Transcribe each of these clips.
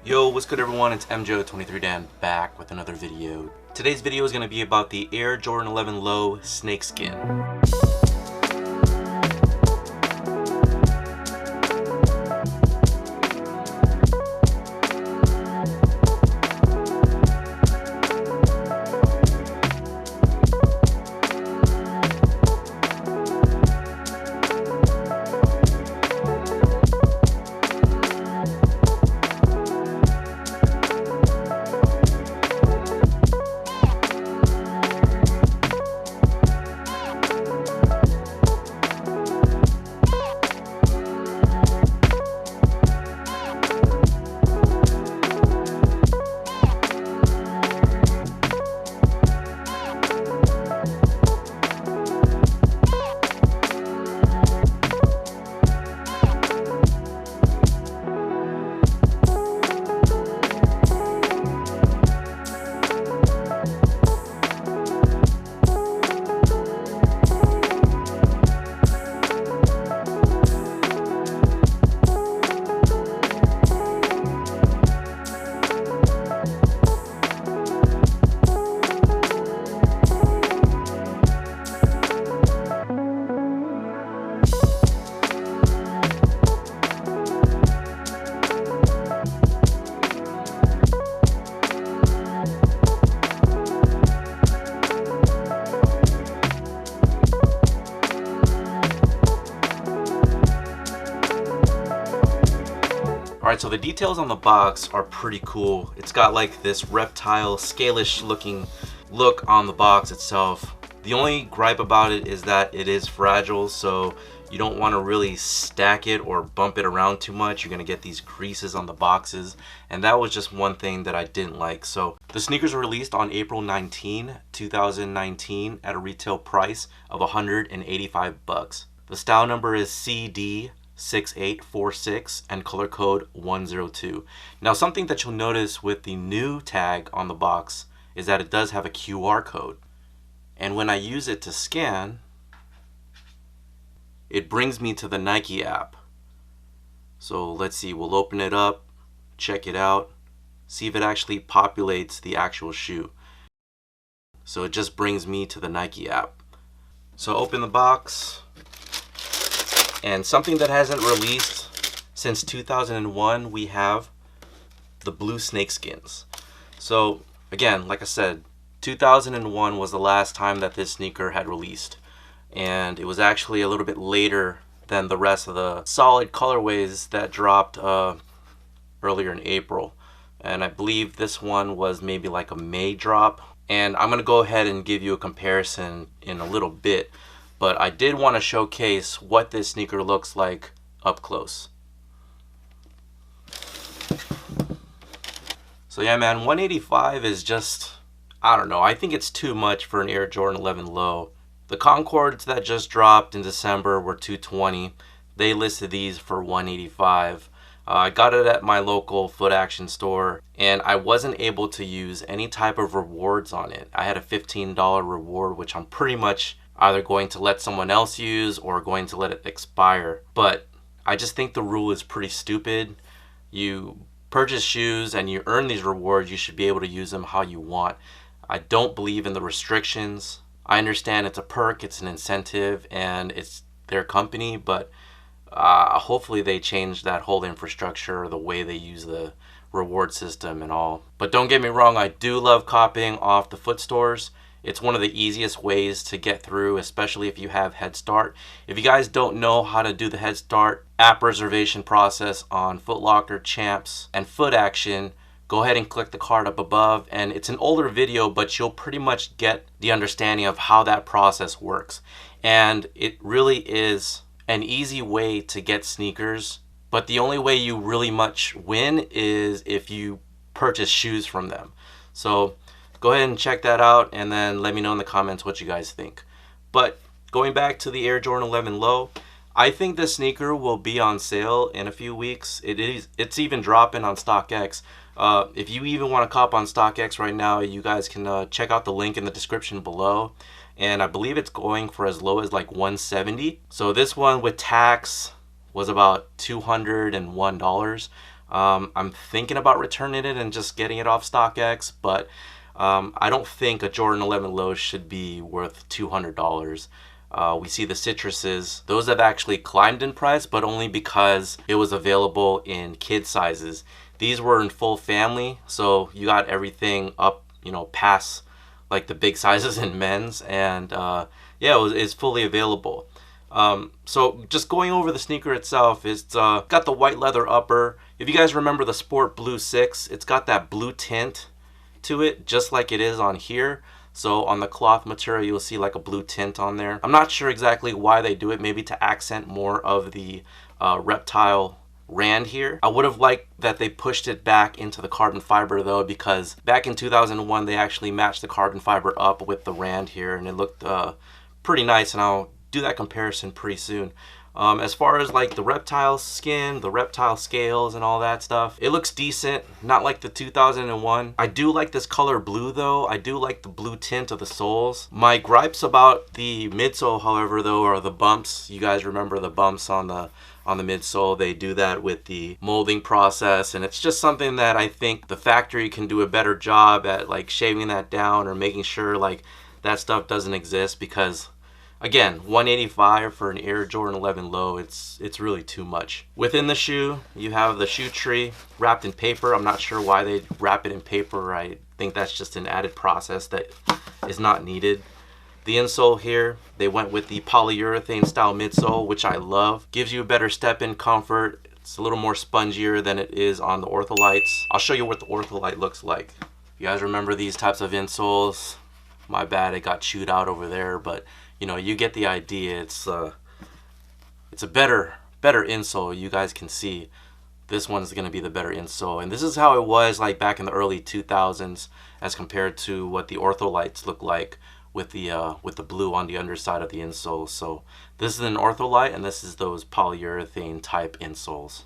Yo, what's good everyone? It's MJO23Dan back with another video. Today's video is going to be about the Air Jordan 11 Low Snakeskin. Alright, so the details on the box are pretty cool. It's got like this reptile, scalish looking look on the box itself. The only gripe about it is that it is fragile, so you don't want to really stack it or bump it around too much. You're going to get these creases on the boxes, and that was just one thing that I didn't like. So the sneakers were released on April 19, 2019 at a retail price of $185. The style number is CD6846 and color code 102. Now, something that you'll notice with the new tag on the box is that it does have a QR code. And when I use it to scan, it brings me to the Nike app. So let's see, we'll open it up, check it out, see if it actually populates the actual shoe. So it just brings me to the Nike app. So open the box. And something that hasn't released since 2001, we have the blue snakeskins. So again, like I said, 2001 was the last time that this sneaker had released. And it was actually a little bit later than the rest of the solid colorways that dropped earlier in April. And I believe this one was maybe like a May drop. And I'm going to go ahead and give you a comparison in a little bit. But I did want to showcase what this sneaker looks like up close. So yeah, man, 185 is just, I don't know, I think it's too much for an Air Jordan 11 Low. The Concords that just dropped in December were $220. They listed these for $185. I got it at my local Foot Action store, and I wasn't able to use any type of rewards on it. I had a $15 reward, which I'm pretty much either going to let someone else use or going to let it expire. But I just think the rule is pretty stupid. You purchase shoes and you earn these rewards, you should be able to use them how you want. I don't believe in the restrictions. I understand it's a perk, it's an incentive, and it's their company, but hopefully they change that whole infrastructure, the way they use the reward system and all. But don't get me wrong, I do love copying off the foot stores. It's one of the easiest ways to get through, especially if you have Head Start. If you guys don't know how to do the Head Start app reservation process on Foot Locker, Champs, and Foot Action, go ahead and click the card up above. And it's an older video, but you'll pretty much get the understanding of how that process works. And it really is an easy way to get sneakers, but the only way you really much win is if you purchase shoes from them. So go ahead and check that out, and then let me know in the comments what you guys think. But going back to the Air Jordan 11 Low, I think this sneaker will be on sale in a few weeks. It's even dropping on StockX. If you even want to cop on StockX right now, you guys can check out the link in the description below. And I believe it's going for as low as like $170. So this one with tax was about $201. I'm thinking about returning it and just getting it off StockX, but I don't think a Jordan 11 low should be worth $200. We see the citruses. Those have actually climbed in price, but only because it was available in kid sizes. These were in full family, so you got everything up, past like the big sizes in men's, and yeah, it's fully available. So just going over the sneaker itself, it's got the white leather upper. If you guys remember the Sport Blue 6, it's got that blue tint to it, just like it is on here. So on the cloth material, you'll see like a blue tint on there. I'm not sure exactly why they do it, maybe to accent more of the reptile rand here. I would have liked that they pushed it back into the carbon fiber though, because back in 2001, they actually matched the carbon fiber up with the rand here, and it looked pretty nice, and I'll do that comparison pretty soon. As far as like the reptile skin, the reptile scales and all that stuff, it looks decent, not like the 2001. I do like this color blue though. I do like the blue tint of the soles. My gripes about the midsole, however, though, are the bumps. You guys remember the bumps on the midsole? They do that with the molding process, and it's just something that I think the factory can do a better job at, like shaving that down or making sure like that stuff doesn't exist, because again, $185 for an Air Jordan 11 low, it's really too much. Within the shoe, you have the shoe tree wrapped in paper. I'm not sure why they wrap it in paper. I think that's just an added process that is not needed. The insole here, they went with the polyurethane style midsole, which I love. Gives you a better step-in comfort. It's a little more spongier than it is on the Ortholites. I'll show you what the Ortholite looks like. If you guys remember these types of insoles, my bad, it got chewed out over there, but you get the idea. It's a better insole. You guys can see this one's going to be the better insole, and this is how it was like back in the early 2000s as compared to what the Ortholites look like with the blue on the underside of the insole. So this is an Ortholite, and this is those polyurethane type insoles.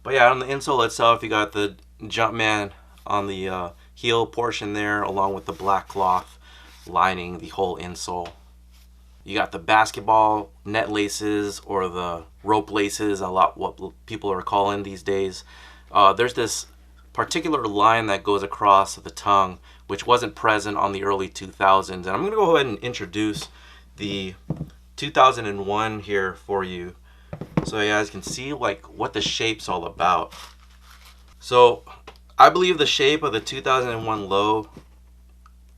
But yeah, on the insole itself, you got the Jumpman on the heel portion there, along with the black cloth lining the whole insole. You got the basketball net laces, or the rope laces, a lot what people are calling these days. There's this particular line that goes across the tongue, which wasn't present on the early 2000s. And I'm going to go ahead and introduce the 2001 here for you, so you guys can see like what the shape's all about. So I believe the shape of the 2001 low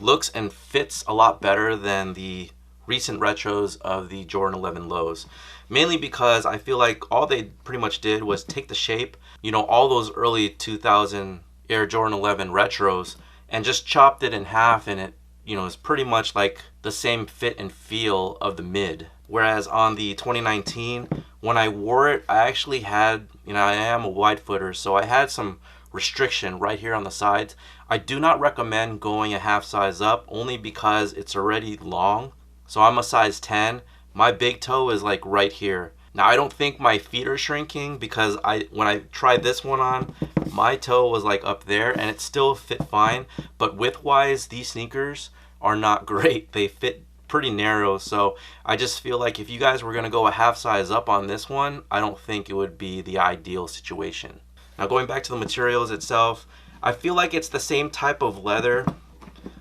looks and fits a lot better than the recent retros of the Jordan 11 lows, mainly because I feel like all they pretty much did was take the shape, all those early 2000 Air Jordan 11 retros, and just chopped it in half, and it is pretty much like the same fit and feel of the mid. Whereas on the 2019, when I wore it, I actually had, I am a wide footer, so I had some restriction right here on the sides. I do not recommend going a half size up, only because it's already long. So I'm a size 10. My big toe is like right here. Now I don't think my feet are shrinking, because when I tried this one on, my toe was like up there and it still fit fine. But width wise, these sneakers are not great. They fit pretty narrow. So I just feel like if you guys were gonna go a half size up on this one, I don't think it would be the ideal situation. Now going back to the materials itself, I feel like it's the same type of leather.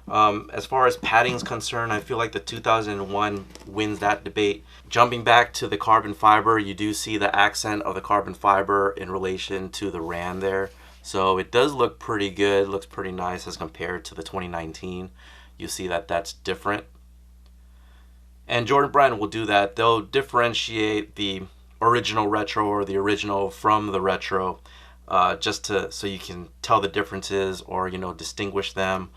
As far as padding is concerned, I feel like the 2001 wins that debate. Jumping back to the carbon fiber, you do see the accent of the carbon fiber in relation to the rand there. So it does look pretty good, looks pretty nice as compared to the 2019. You see that that's different. And Jordan Brand will do that. They'll differentiate the original retro or the original from the retro, so you can tell the differences, or distinguish them.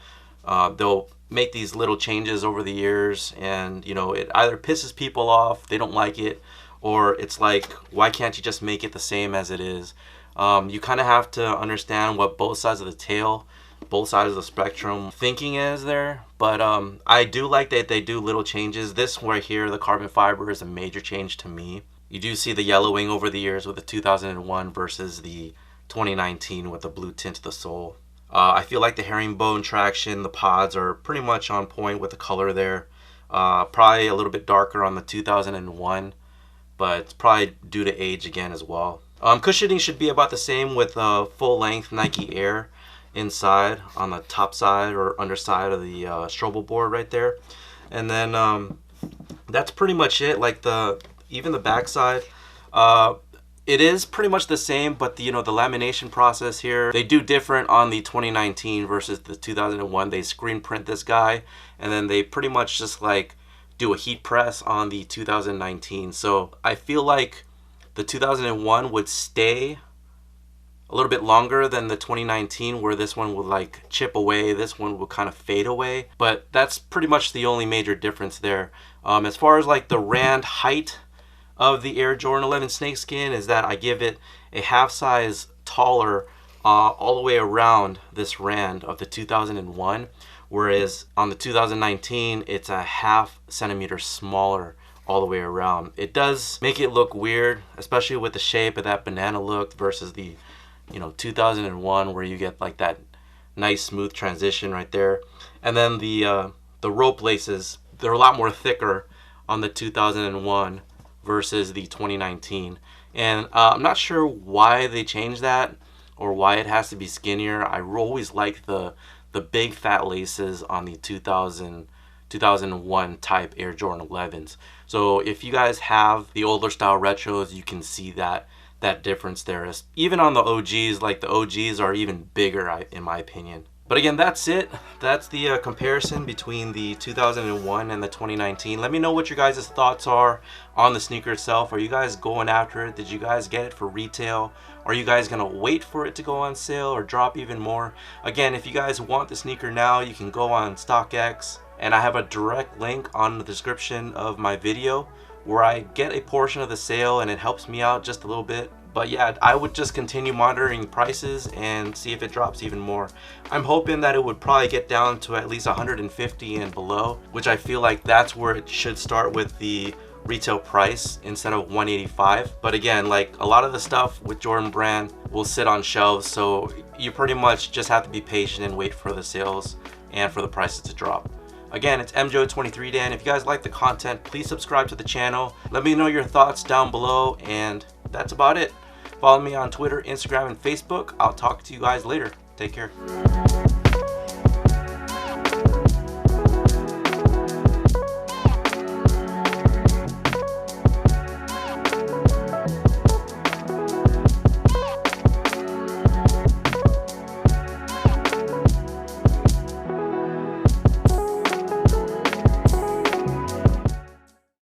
They'll make these little changes over the years, and it either pisses people off, they don't like it, or it's like, why can't you just make it the same as it is? You kind of have to understand what both sides of the tail, both sides of the spectrum thinking is there. But I do like that they do little changes. This right here, the carbon fiber, is a major change to me. You do see the yellowing over the years with the 2001 versus the 2019 with the blue tint to the sole. I feel like the herringbone traction, the pods are pretty much on point with the color there. Probably a little bit darker on the 2001, but it's probably due to age again as well. Cushioning should be about the same with full length Nike Air inside on the top side or underside of the strobo board right there. And then that's pretty much it. Like even the backside, it is pretty much the same, but the lamination process here, they do different on the 2019 versus the 2001. They screen print this guy, and then they pretty much just like do a heat press on the 2019. So I feel like the 2001 would stay a little bit longer than the 2019, where this one would like chip away, this one would kind of fade away. But that's pretty much the only major difference there. As far as like the rand height of the Air Jordan 11 Snakeskin is that I give it a half size taller all the way around this rand of the 2001, whereas on the 2019 it's a half centimeter smaller all the way around. It does make it look weird, especially with the shape of that banana look versus the 2001, where you get like that nice smooth transition right there. And then the rope laces, they're a lot more thicker on the 2001 versus the 2019. And I'm not sure why they changed that or why it has to be skinnier. I always liked the big fat laces on the 2001 type Air Jordan 11s. So if you guys have the older style retros, you can see that difference there. Even on the OGs, like the OGs are even bigger in my opinion. But again, that's it. That's the comparison between the 2001 and the 2019. Let me know what your guys' thoughts are on the sneaker itself. Are you guys going after it? Did you guys get it for retail? Are you guys gonna wait for it to go on sale or drop even more? Again, if you guys want the sneaker now, you can go on StockX, and I have a direct link on the description of my video where I get a portion of the sale, and it helps me out just a little bit. But yeah, I would just continue monitoring prices and see if it drops even more. I'm hoping that it would probably get down to at least 150 and below, which I feel like that's where it should start with the retail price instead of 185. But again, like a lot of the stuff with Jordan Brand will sit on shelves, so you pretty much just have to be patient and wait for the sales and for the prices to drop. Again, it's MJO23Dan. If you guys like the content, please subscribe to the channel. Let me know your thoughts down below, and that's about it. Follow me on Twitter, Instagram, and Facebook. I'll talk to you guys later. Take care.